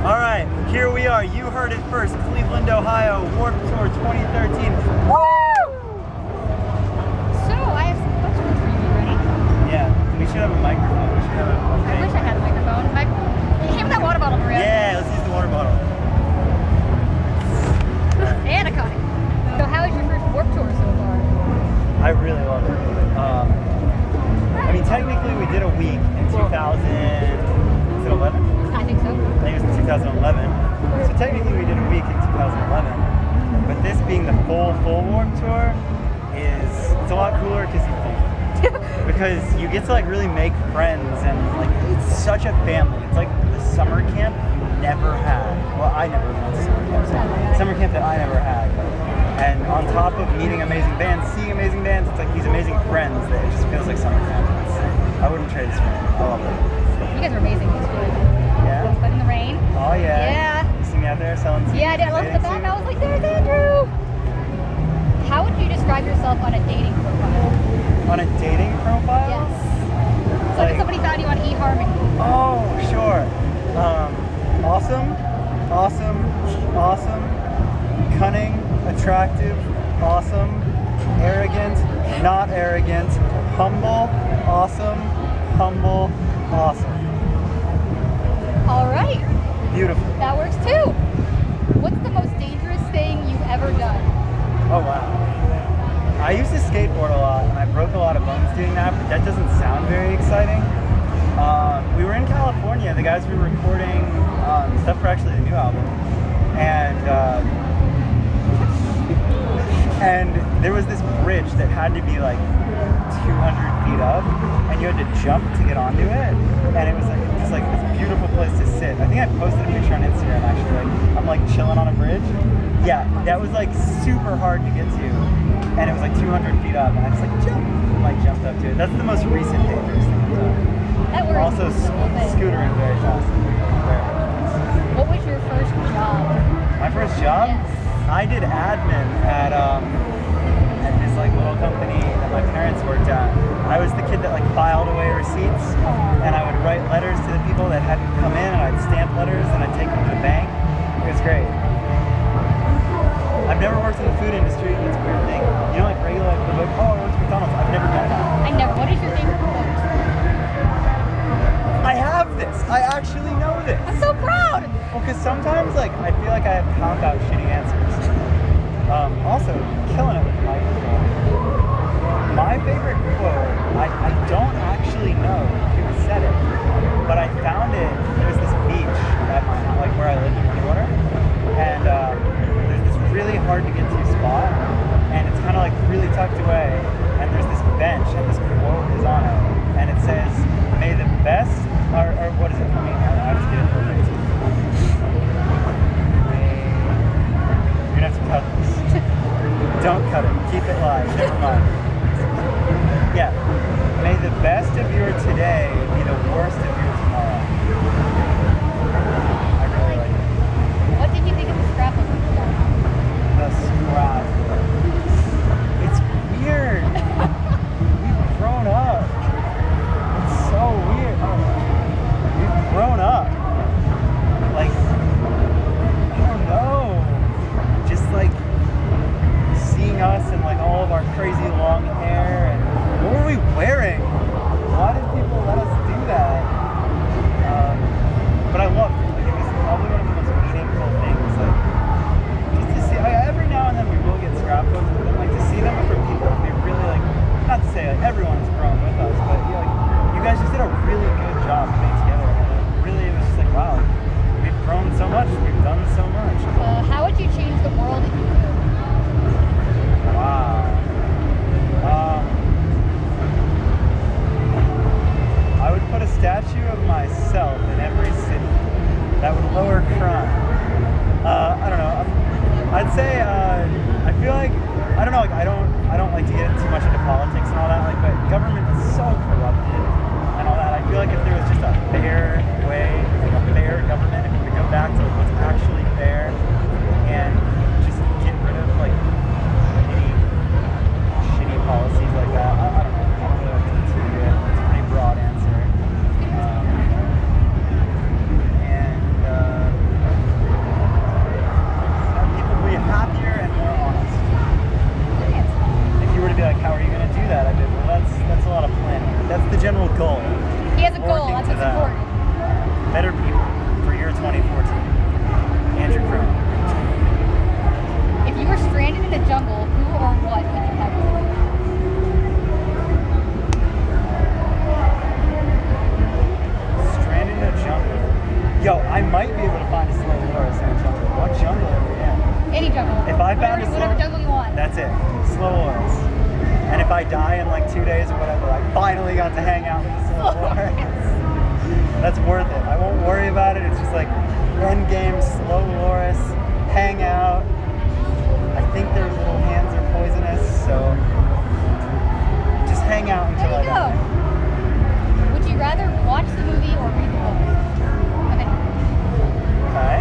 All right, here we are. You heard it first. Cleveland, Ohio, Warped Tour 2013. Woo! So, I have some questions for you. Ready? Yeah, we should have a microphone. We should have a I thing. wish I had a microphone. Hand me that water bottle, Maria. Yeah, let's use the water bottle. And a conic. So, how was your first Warped Tour so far? I really love it. I mean, technically, we did a week in 2011. I think so. I think it was in 2011. So technically, we did a week in 2011. But this being the full Warped Tour it's a lot cooler because you get to like really make friends and like it's such a family. It's like the summer camp you never had. Well, I never went to summer camp. So summer camp that I never had. And on top of meeting amazing bands, seeing amazing bands, it's like these amazing friends that it just feels like summer camp. I wouldn't trade this for it. I love it. You guys are amazing this week. Yeah. But in the rain. Oh yeah. Yeah. You see me out there selling tea? Yeah, I did. I looked at the back and I was like, there's Andrew. How would you describe yourself on a dating profile? On a dating profile? Yes. So if somebody found you on eHarmony. Oh, sure. Awesome, cunning, attractive, awesome, arrogant, not arrogant, humble, awesome, All right. beautiful. That works too. What's the most dangerous thing you've ever done? Oh wow. I used to skateboard a lot and I broke a lot of bones doing that, but that doesn't sound very exciting. We were in California, the guys we were recording stuff for actually the new album, and there was this bridge that had to be like 200 feet up, and you had to jump to get onto it, and it was like just like this beautiful place to sit. I think I posted a picture on Instagram actually, like I'm like chilling on a bridge. Yeah, that was like super hard to get to, and it was like 200 feet up, and I just like jumped up to it. That's the most recent dangerous thing I've done. That works. Also scootering very fast. What was your first job? My first job? Yes. I did admin at this like little company that my parents worked at. I was the kid that like filed away receipts, and I would write letters to the people that hadn't come in, and I'd stamp letters and I'd take them to the bank. It was great. I've never worked in the food industry. It's a weird thing. You know, like regular like I worked at McDonald's. I've never done that. I never. What is your favorite quote? I have this. I actually know this. I'm so proud. Well, because sometimes, like, I feel like I have cop-out shitty answers. Also, killing it with the microphone. My favorite quote, I don't actually know who said it, but I found it. There's this beach at my house, like where I live in Clearwater, and there's this really hard to get to spot, and it's kind of like really tucked away, and there's this bench, and this quote is on it, and it says, "May the best," or what is it? I mean, I have to get it perfect. You're gonna have to cut this. Don't cut it. Keep it live. Never mind. Yeah. May the best of your today be the worst of your tomorrow. I really like it. What did you think of the scrapbook? The scrapbook. It's weird. We've grown up. It's so weird. We've grown up. Like, I don't know. Just like seeing us and like all of our crazy long hair, and what were we wearing? Why did people let us do that? But I loved it. Like, it was probably one of the most meaningful things. Like, just to see, every now and then we will get scrapbooks, but then like to see them from people, they really like, not to say like everyone's grown with us, but you guys just did a really good job putting together. Really, it was just like, wow, we've grown so much, we've done so much. How would you change the world if you could? Wow. I would put a statue of myself in every city. That would lower crime. I don't know. I'd say I feel like I don't know. Like I don't like to get too much into politics and all that. Like, but government is so corrupted and all that. I feel like if there was just a fair way, like a fair government, if we could go back to what's actually fair and just get rid of like any shitty policies like that. I don't know. I don't really like to do it. It's a pretty broad answer. gonna do that? I did. Well, that's a lot of planning. That's the general goal. He has a goal. Working That's to what's that. important. Better people for year 2014. Andrew Cramb. If you were stranded in a jungle, who or what would you have with you? Stranded in a jungle. Yo, I might be able to find a slow Loris in a jungle. What jungle are we in? Any jungle. If I found a slow, whatever jungle you want. that's it. Slow Loris. And if I die in like 2 days or whatever, I finally got to hang out with the slow Loris. That's worth it. I won't worry about it. It's just like end game, slow Loris, hang out. I think their little hands are poisonous, so just hang out until There I you die. go. Would you rather watch the movie or read the book? Okay. Okay.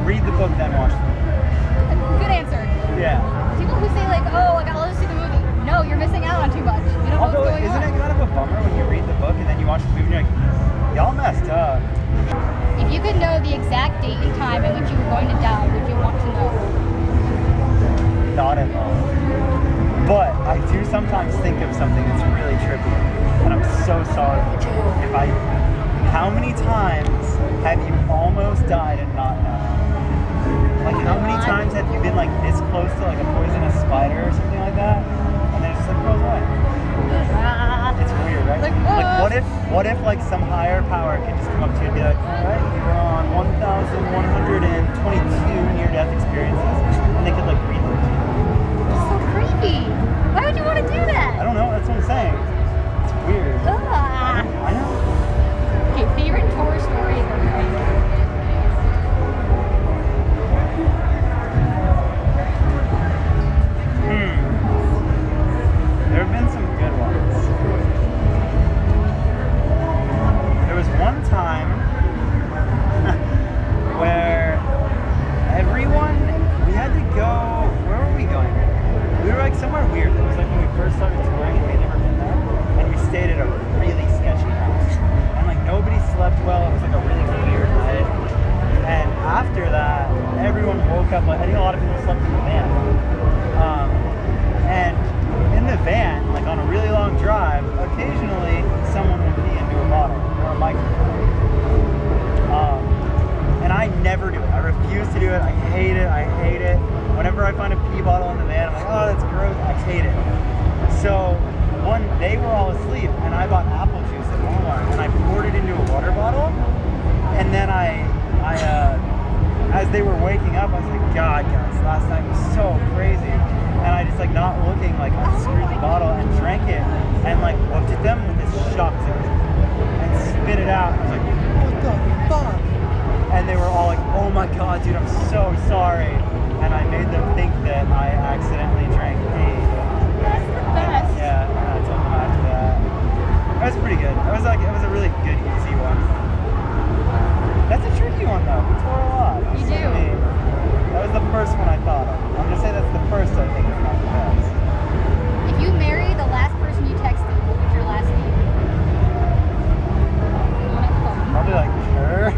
Read the book, then watch the movie. Good answer. Yeah. People who say like, oh, like I'll just see the movie. No, you're missing out on too much. You don't know Although, what's going isn't on. it kind of a bummer when you read the book and then you watch the movie and you're like, y'all messed up? If you could know the exact date and time in which you were going to die, would you want to know? Not at all. But I do sometimes think of something that's really trippy, and I'm so sorry. How many times have you almost died and not known? Like, how many times have you been like this close to like a poisonous spider or something like that, and then it just like goes away? It's weird, right? Like what if like some higher power could just come up to you and be like, all right, you're on 1,122 near-death experiences, and they could like read them to you. It's so creepy. Why would you want to do that? I don't know. That's what I'm saying. It's weird. I know. Okay, favorite horror story or movie? There have been some good ones. There was one time where we had to go, where were we going? We were like somewhere weird. It was like when we first started touring and we had never been there. And we stayed at a really sketchy house. And like nobody slept well. It was like a really weird night. And after that, everyone woke up. Like, I think a lot of people slept in the van. And in the van, like on a really long drive, occasionally someone would pee into a bottle or a microphone. And I never do it. I refuse to do it. I hate it. I hate it. Whenever I find a pee bottle in the van, I'm like, oh, that's gross. I hate it. So they were all asleep, and I bought apple juice at Walmart, and I poured it into a water bottle. And then as they were waking up, I was like, God, guys, last night was so crazy. And I just like not looking, like I screwed the bottle and drank it, and like looked at them with this shocked and spit it out. I was like, what the fuck? And they were all like, oh my God, dude, I'm so sorry. And I made them think that I accidentally drank pee. That's the best. Yeah, and I told them after that. That was pretty good. It was a really good, easy one. That's a tricky one though. We tore a lot. You do. That was the first one I thought of. I'm gonna say that's the first I think, if not the best. If you marry the last person you texted, what was your last name? Probably like her.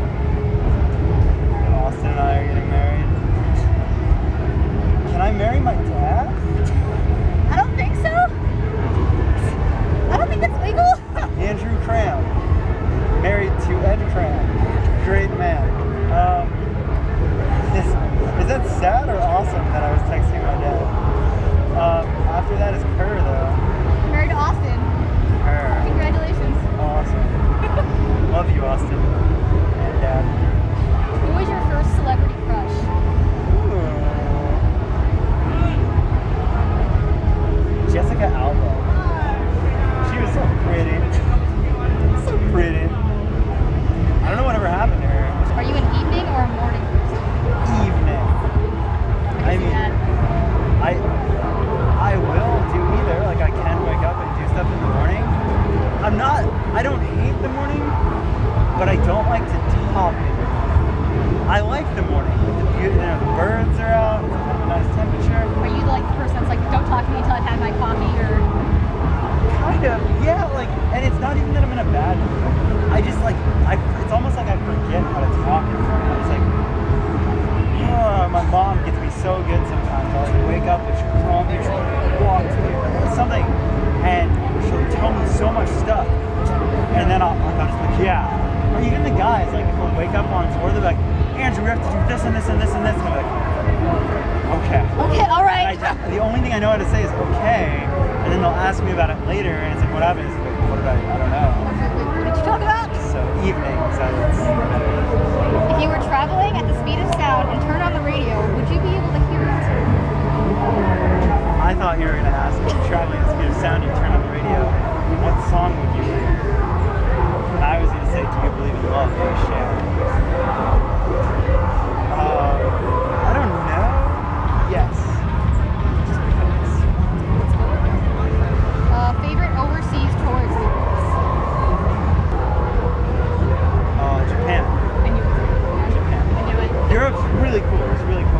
Austin and I are getting married. Can I marry my dad? I don't think so. I don't think that's legal. Andrew Cramb, married to Ed Cramb. Great man. Is that sad or awesome that I was texting my dad? After that is Kerr though. Married to Austin. Kerr. Congratulations. Awesome. Love you, Austin. And Dad. Who was your first celebrity crush? Jessica Alba. She was so pretty. So pretty. I don't know whatever happened to her. Are you an evening or a morning person? Evening. I can see that. I will do either. Like I can wake up and do stuff in the morning. I don't hate the morning, but I don't like to talk in the morning. I like the morning. so good sometimes. I'll like wake up and she'll call me, she'll walk to me, or something, and she'll tell me so much stuff. And then I'll just be like, yeah. Or even the guys, like if they'll wake up on tour, they'll be like, Andrew, we have to do this and this and this and this. And I'm like, okay. Okay, all right. The only thing I know how to say is okay, and then they'll ask me about it later, and it's like, what happened? It's like, what about it? I don't know. What did you talk about? So evenings, I would say. If you were traveling at the speed of sound and turned on the radio, would you be able to hear it? I thought you were going to ask me, traveling at the speed of sound, you turn on the radio, what song would you hear? And I was going to say, do you believe in love? By Cher. I don't know. Yes. Just because. Favorite overseas tour experience? Japan. I knew it. Japan. I knew it. Europe's really cool. It's really cool.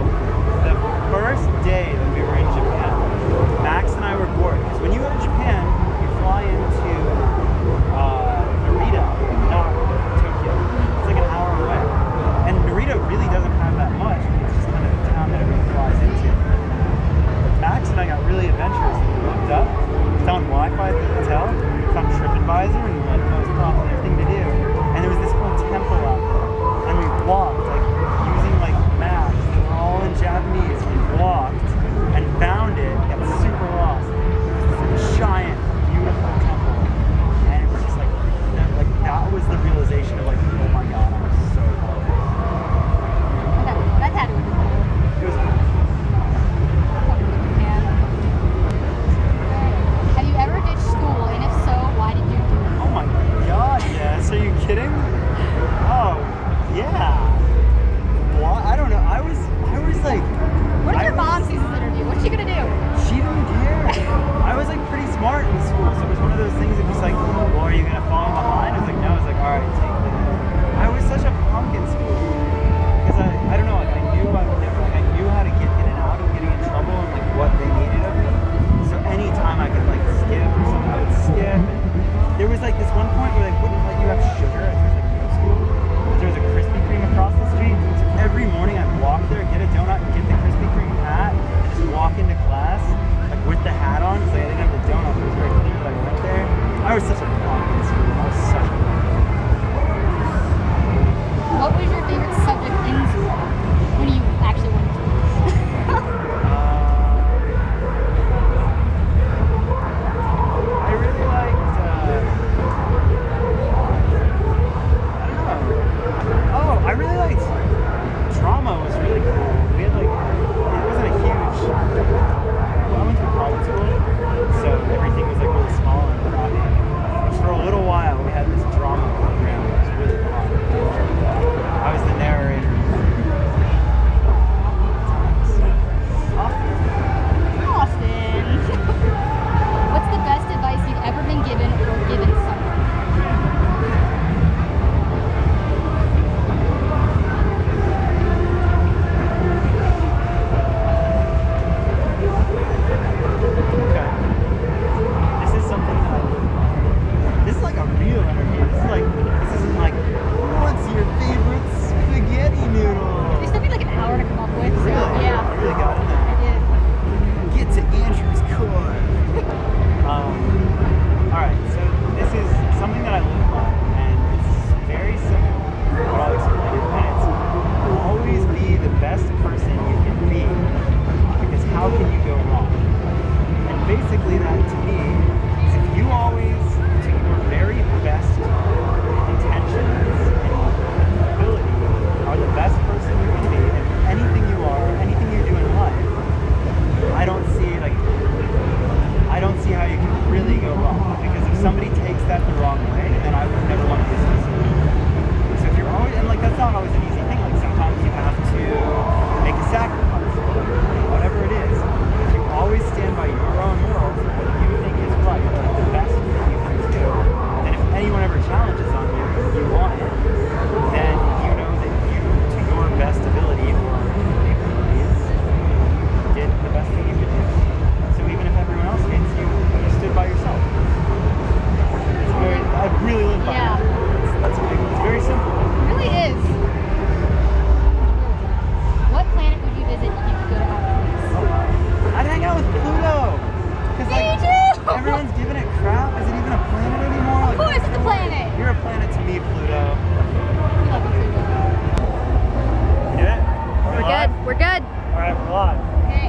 good. All right, we're live. Okay.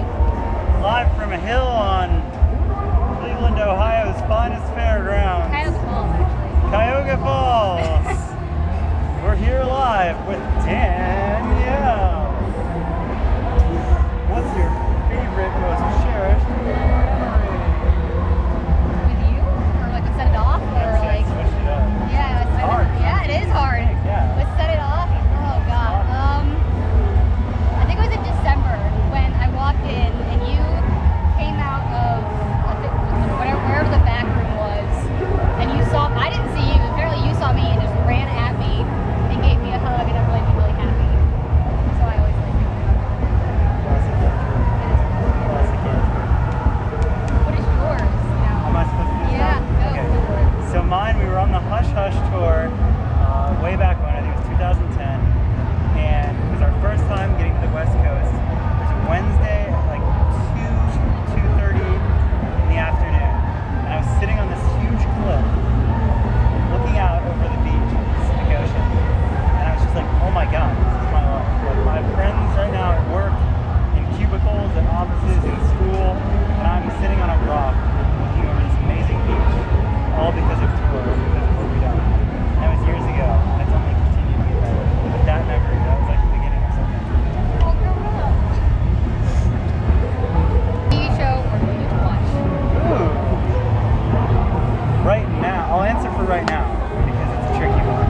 Live from a hill on Cleveland, Ohio's finest fairgrounds. Cuyahoga Falls, actually. Cuyahoga Falls. We're here live with Danielle. What's your favorite, most cherished memory? With you? Or like, let's set it off? Or like, Switch it up. yeah, let's set it hard. off. Yeah, it is hard. Yeah. Let's set it off. Oh, God. I think it was in December when I walked in and you came out of wherever the back room was, and you saw, I didn't see you, apparently you saw me and just ran at me and gave me a hug, and that made me really happy. So I always like it. Classic answer. What is yours? You know? Am I supposed to do this Yeah, now? go Okay. for it. So mine, we were on the Hush Hush tour way back when, I think it was 2010, and it was our first time getting to the West Coast. It was a Wednesday at like 2:30 in the afternoon, and I was sitting on this huge cliff looking out over the beach, the Pacific Ocean, and I was just like, oh my God, this is my life. Like, my friends right now at work, in cubicles, in offices, in school, and I'm sitting on a rock looking over this amazing beach, all because of tour, because of what we done. And that was years ago, and it's only continued to get better. But that memory, that was like the beginning of something. Oh, grown up. TV show or movie to watch? Ooh. Right now, I'll answer for right now, because it's a tricky one.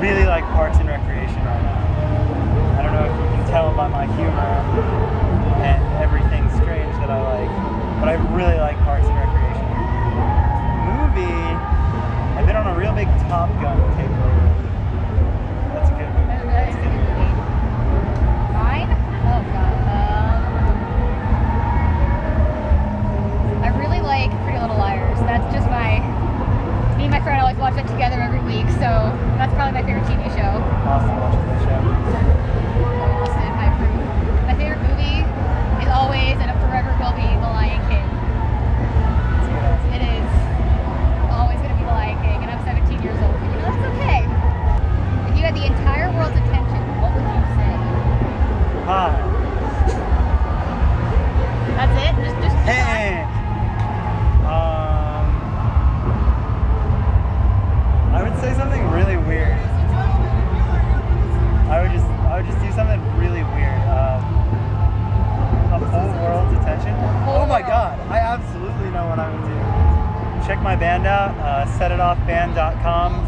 Really like Parks and Recreation right now. I don't know if you can tell by my humor and everything strange that I like, but I really like Parks and Recreation. Movie, I've been on a real big Top Gun kick lately. That's a good movie. That's a good movie. Mine? Oh God. I really like Pretty Little Liars. That's just me and my friend always watch it together every week, so that's probably my favorite TV show. Austin watches that show. Austin, I approve. My favorite movie is always and forever will be The Lion King. It's a good answer. It is always going to be The Lion King, and I'm 17 years old. But you know, that's okay. If you had the entire world's attention, what would you say? Hi. That's it? Just Hey. I would say something really weird. I would just do something really weird. A whole world's attention. Oh my God! I absolutely know what I would do. Check my band out. Setitoffband.com.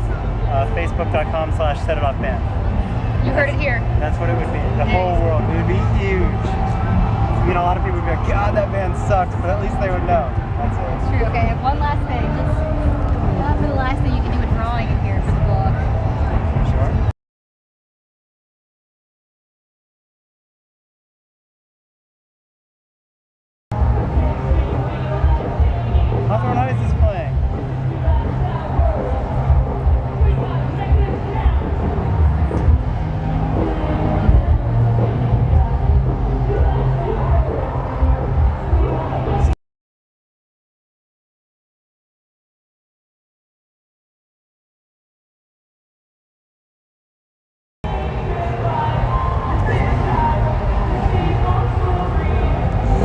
Facebook.com/setitoffband. You heard it here. That's what it would be. The whole world. It would be huge. I mean, a lot of people would be like, God, that band sucks, but at least they would know. That's it. It's true. Okay, one last thing. Not for the last thing you can do with drawing in here for the blog. Sure. Hawthorne Heights is playing.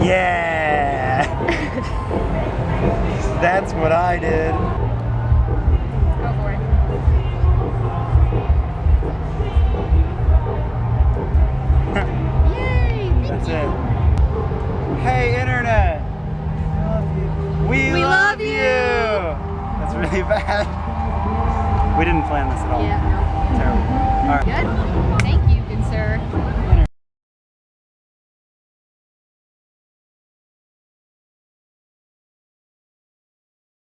Yeah! That's what I did. Go for it. Yay! That's it. Hey, Internet! We love you! That's really bad. We didn't plan this at all. Yeah, Terrible. All right. no. Good? Thank you, good sir.